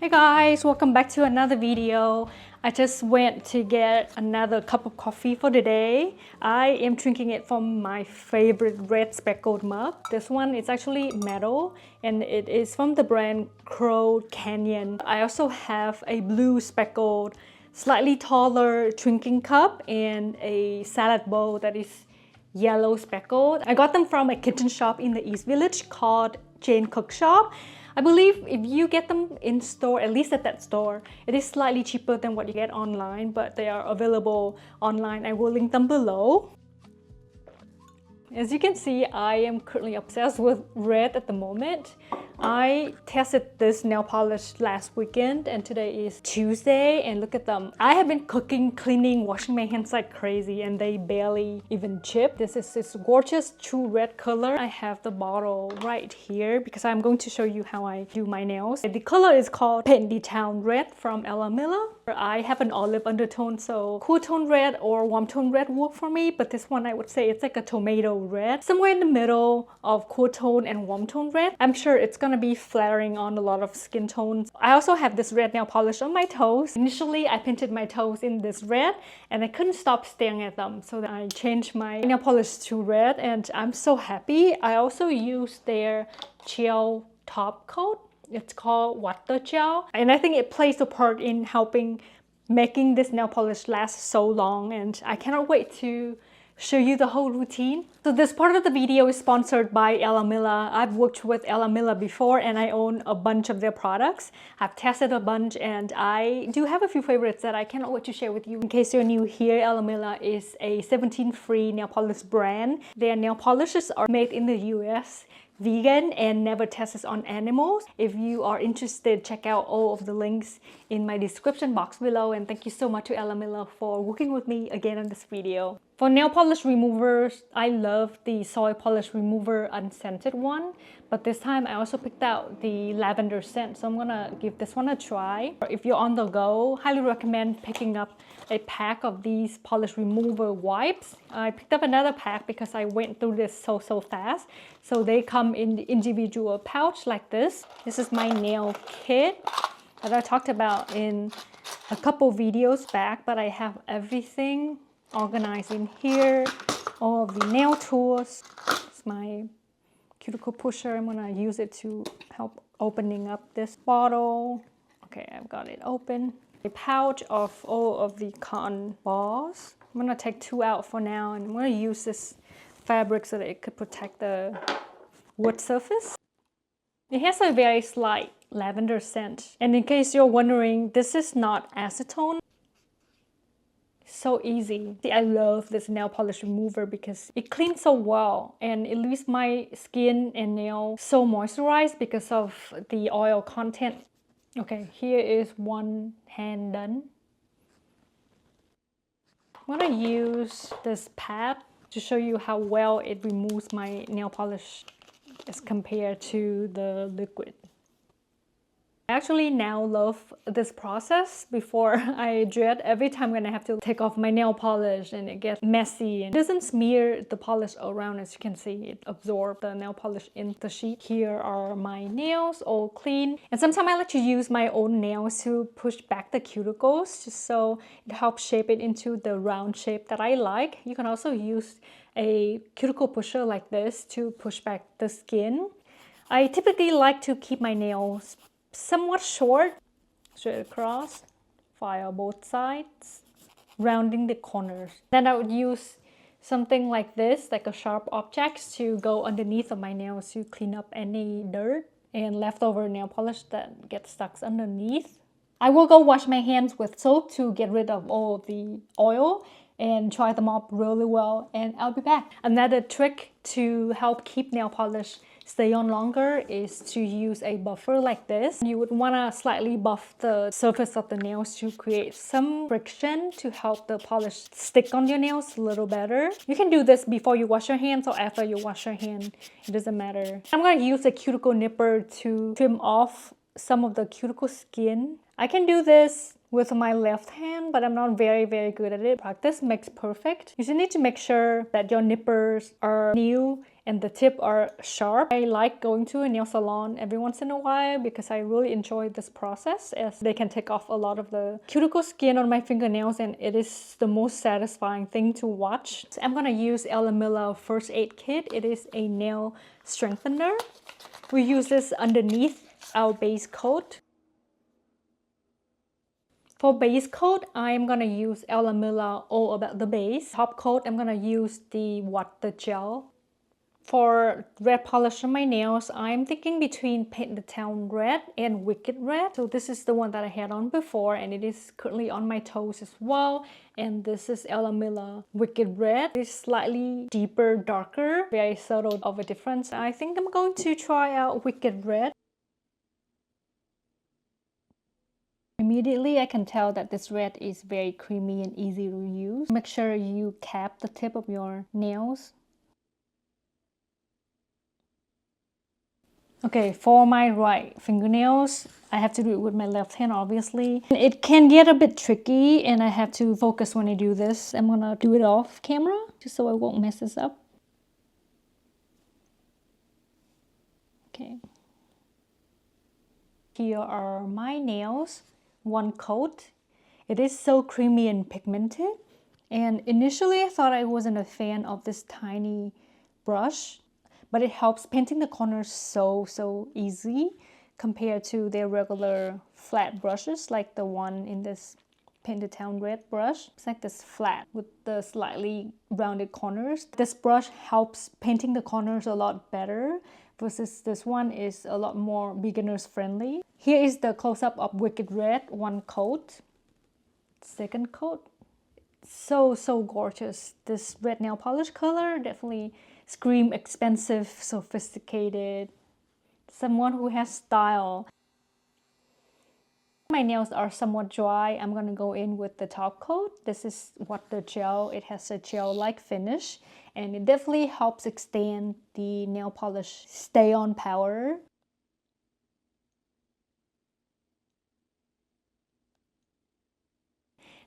Hey guys, welcome back to another video. I just went to get another cup of coffee for the day. I am drinking it from my favorite red speckled mug. This one is actually metal and it is from the brand Crow Canyon. I also have a blue speckled, slightly taller drinking cup and a salad bowl that is yellow speckled. I got them from a kitchen shop in the East Village called Cookshop. I believe if you get them in store, at least at that store, it is slightly cheaper than what you get online, but they are available online. I will link them below. As you can see, I am currently obsessed with red at the moment. I tested this nail polish last weekend and today is Tuesday and look at them. I have been cooking, cleaning, washing my hands like crazy and they barely even chip. This is this gorgeous true red color. I have the bottle right here because I'm going to show you how I do my nails. The color is called Pendy Town Red from ella+mila. I have an olive undertone, so cool tone red or warm tone red work for me, but this one I would say it's like a tomato red, somewhere in the middle of cool tone and warm tone red. I'm sure it's gonna be flattering on a lot of skin tones. I also have this red nail polish on my toes. Initially, I painted my toes in this red and I couldn't stop staring at them, so I changed my nail polish to red and I'm so happy. I also used their gel top coat. It's called water gel and I think it plays a part in helping making this nail polish last so long, and I cannot wait to show you the whole routine. So this part of the video is sponsored by ella+mila. I've worked with ella+mila before and I own a bunch of their products. I've tested a bunch and I do have a few favorites that I cannot wait to share with you. In case you're new here, ella+mila is a 17-free nail polish brand. Their nail polishes are made in the US, vegan, and never tested on animals. If you are interested, check out all of the links in my description box below, and thank you so much to ella+mila for working with me again on this video. For nail polish removers, I love the soy polish remover unscented one, but this time I also picked out the lavender scent, so I'm gonna give this one a try. If you're on the go, highly recommend picking up a pack of these polish remover wipes. I picked up another pack because I went through this so fast. So they come in the individual pouch like this. This is my nail kit that I talked about in a couple videos back, but I have everything organized in here. All of the nail tools. It's my cuticle pusher. I'm gonna use it to help opening up this bottle. Okay, I've got it open. A pouch of all of the cotton balls. I'm gonna take 2 out for now and I'm gonna use this fabric so that it could protect the wood surface. It has a very slight lavender scent. And in case you're wondering, this is not acetone. So easy. See, I love this nail polish remover because it cleans so well and it leaves my skin and nail so moisturized because of the oil content. Okay, here is one hand done. I'm gonna use this pad to show you how well it removes my nail polish as compared to the liquid. I actually now love this process. Before, I dread every time I'm gonna have to take off my nail polish and it gets messy and it doesn't smear the polish around. As you can see, it absorbs the nail polish in the sheet. Here are my nails all clean, and sometimes I like to use my own nails to push back the cuticles just so it helps shape it into the round shape that I like. You can also use a cuticle pusher like this to push back the skin. I typically like to keep my nails somewhat short, straight across, file both sides, rounding the corners. Then I would use something like this, like a sharp object, to go underneath of my nails to clean up any dirt and leftover nail polish that gets stuck underneath. I will go wash my hands with soap to get rid of all of the oil and dry them up really well, and I'll be back. Another trick to help keep nail polish stay on longer is to use a buffer like this. You would want to slightly buff the surface of the nails to create some friction to help the polish stick on your nails a little better. You can do this before you wash your hands or after you wash your hand. It doesn't matter. I'm going to use a cuticle nipper to trim off some of the cuticle skin. I can do this with my left hand, but I'm not very good at it. Practice makes perfect. You just need to make sure that your nippers are new and the tip are sharp. I like going to a nail salon every once in a while because I really enjoy this process, as they can take off a lot of the cuticle skin on my fingernails, and it is the most satisfying thing to watch. So I'm gonna use ella+mila First Aid Kit. It is a nail strengthener. We use this underneath our base coat. For base coat, I'm gonna use ella+mila all about the base. Top coat, I'm gonna use the water gel. For red polish on my nails, I'm thinking between Paint the Town Red and Wicked Red. So this is the one that I had on before, and it is currently on my toes as well. And this is ella+mila Wicked Red. It's slightly deeper, darker, very subtle of a difference. I think I'm going to try out Wicked Red. Immediately, I can tell that this red is very creamy and easy to use. Make sure you cap the tip of your nails. Okay, for my right fingernails, I have to do it with my left hand, obviously. It can get a bit tricky, and I have to focus when I do this. I'm gonna do it off camera, just so I won't mess this up. Okay. Here are my nails. One coat. It is so creamy and pigmented, and initially I thought I wasn't a fan of this tiny brush, but it helps painting the corners so easy compared to their regular flat brushes, like the one in this Paint the Town Red brush. It's like this flat with the slightly rounded corners. This brush helps painting the corners a lot better, versus this one is a lot more beginners friendly. Here is the close-up of Wicked Red, one coat. Second coat. So gorgeous. This red nail polish color definitely scream expensive, sophisticated, someone who has style. My nails are somewhat dry. I'm gonna go in with the top coat. This is what the gel, it has a gel-like finish, and it definitely helps extend the nail polish stay-on power.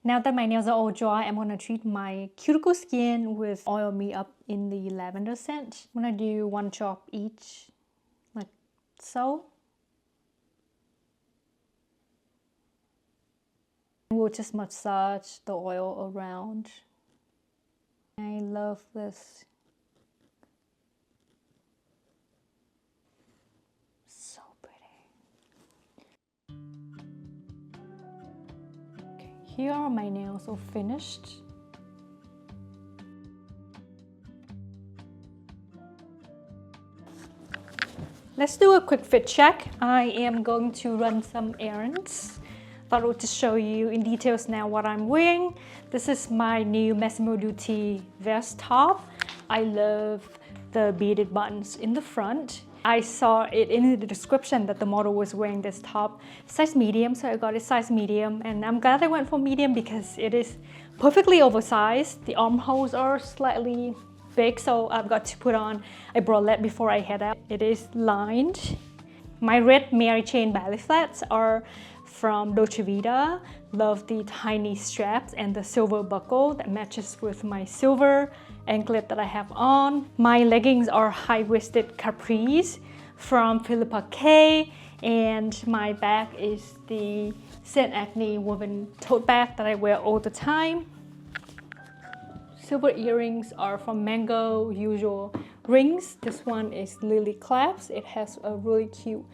Now that my nails are all dry, I'm gonna treat my cuticle skin with Oil Me Up in the lavender scent. I'm gonna do one drop each, like so. We'll just massage the oil around. I love this. So pretty. Okay, here are my nails all finished. Let's do a quick fit check. I am going to run some errands. Thought I would just show you in details now what I'm wearing. This is my new Massimo Dutti vest top. I love the beaded buttons in the front. I saw it in the description that the model was wearing this top size medium, so I got it size medium, and I'm glad I went for medium because it is perfectly oversized. The armholes are slightly big, so I've got to put on a bralette before I head out. It is lined. My red Mary Chain ballet flats are from Dolce Vita. Love the tiny straps and the silver buckle that matches with my silver anklet that I have on. My leggings are high-waisted capris from Philippa K, and my bag is the Saint Acne woven tote bag that I wear all the time. Silver earrings are from Mango Usual Rings. This one is lily clasps. It has a really cute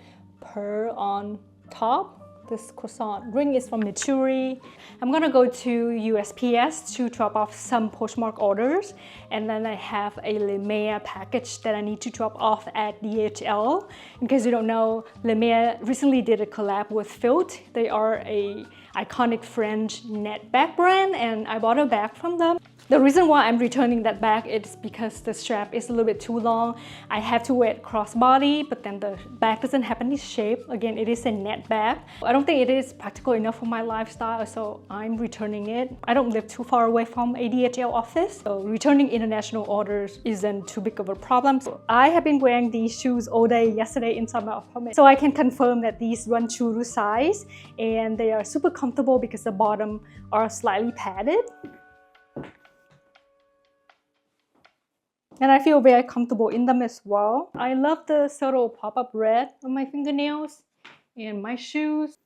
pearl on top. This croissant ring is from Mitsuri. I'm gonna go to USPS to drop off some postmark orders, and then I have a LeMaya package that I need to drop off at DHL. In case you don't know, LeMaya recently did a collab with Filt. They are a iconic French net bag brand, and I bought a bag from them. The reason why I'm returning that bag is because the strap is a little bit too long. I have to wear it crossbody, but then the bag doesn't have any shape. Again, it is a net bag. I don't think it is practical enough for my lifestyle, so I'm returning it. I don't live too far away from a DHL office, so returning international orders isn't too big of a problem. So I have been wearing these shoes all day yesterday inside my apartment, so I can confirm that these run true to size, and they are super comfortable because the bottom are slightly padded. And I feel very comfortable in them as well. I love the subtle pop-up red on my fingernails and my shoes.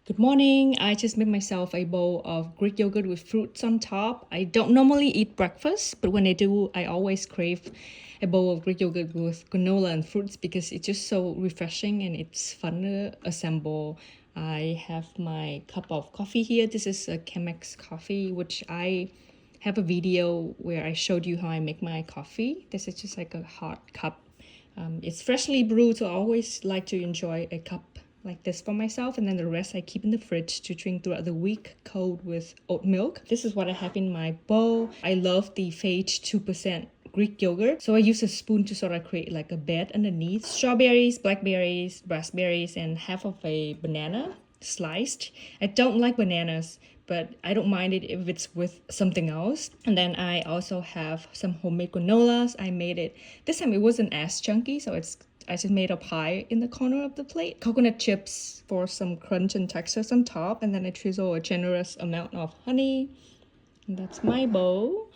Good morning. I just made myself a bowl of Greek yogurt with fruits on top. I don't normally eat breakfast, but when I do, I always crave a bowl of Greek yogurt with granola and fruits because it's just so refreshing and it's fun to assemble. I have my cup of coffee here. This is a Chemex coffee, which I have a video where I showed you how I make my coffee. This is just like a hot cup. It's freshly brewed, so I always like to enjoy a cup like this for myself, and then the rest I keep in the fridge to drink throughout the week, cold with oat milk. This is what I have in my bowl. I love the Phage 2% Greek yogurt, so I use a spoon to sort of create like a bed underneath. Strawberries, blackberries, raspberries, and half of a banana sliced. I don't like bananas, but I don't mind it if it's with something else. And then I also have some homemade granolas. I made it, this time it wasn't as chunky, so I just made a pie in the corner of the plate. Coconut chips for some crunch and textures on top. And then I drizzle a generous amount of honey. And that's my bowl.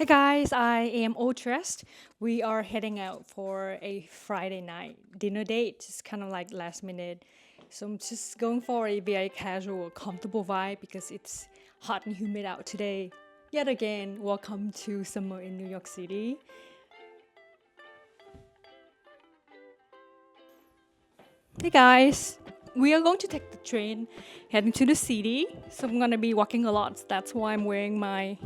Hey guys, I am all dressed. We are heading out for a Friday night dinner date. Just kind of like last minute. So I'm just going for a very casual, comfortable vibe because it's hot and humid out today. Yet again, welcome to summer in New York City. Hey guys, we are going to take the train heading to the city. So I'm gonna be walking a lot. So that's why I'm wearing my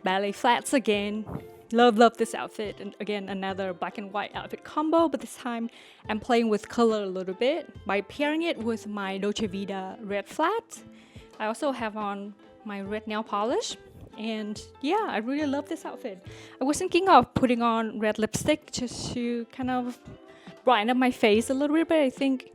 ballet flats again. Love this outfit. And again, another black and white outfit combo, but this time I'm playing with color a little bit by pairing it with my Dolce Vita red flats. I also have on my red nail polish. And yeah, I really love this outfit. I was thinking of putting on red lipstick just to kind of brighten up my face a little bit, but I think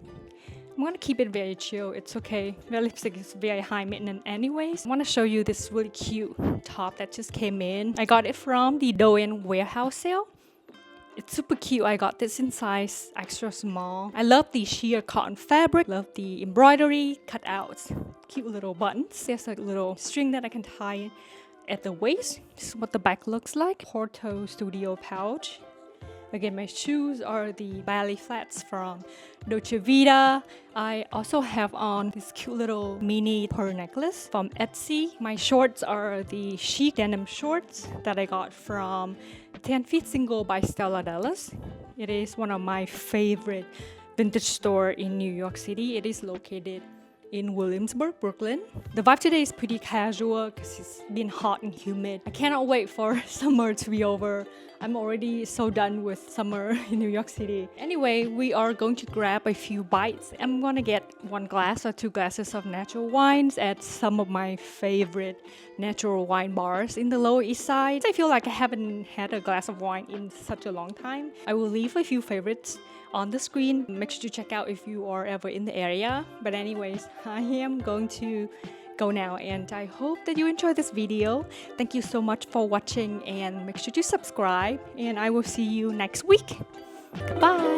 I'm gonna keep it very chill. It's okay. Red lipstick is very high maintenance anyways. I wanna show you this really cute top that just came in. I got it from the Doen warehouse sale. It's super cute. I got this in size extra small. I love the sheer cotton fabric. Love the embroidery, cutouts, cute little buttons. There's a little string that I can tie at the waist. This is what the back looks like. Porto Studio pouch. Again, my shoes are the ballet flats from Dolce Vita. I also have on this cute little mini pearl necklace from Etsy. My shorts are the Chic denim shorts that I got from 10 Feet Single by Stella Dallas. It is one of my favorite vintage store in New York City. It is located in Williamsburg, Brooklyn. The vibe today is pretty casual because it's been hot and humid. I cannot wait for summer to be over. I'm already so done with summer in New York City. Anyway, we are going to grab a few bites. I'm gonna get 1 glass or 2 glasses of natural wines at some of my favorite natural wine bars in the Lower East Side. I feel like I haven't had a glass of wine in such a long time. I will leave a few favorites on the screen. Make sure to check out if you are ever in the area. But anyways, I am going to go now and I hope that you enjoy this video. Thank you so much for watching and make sure to subscribe and I will see you next week. Goodbye.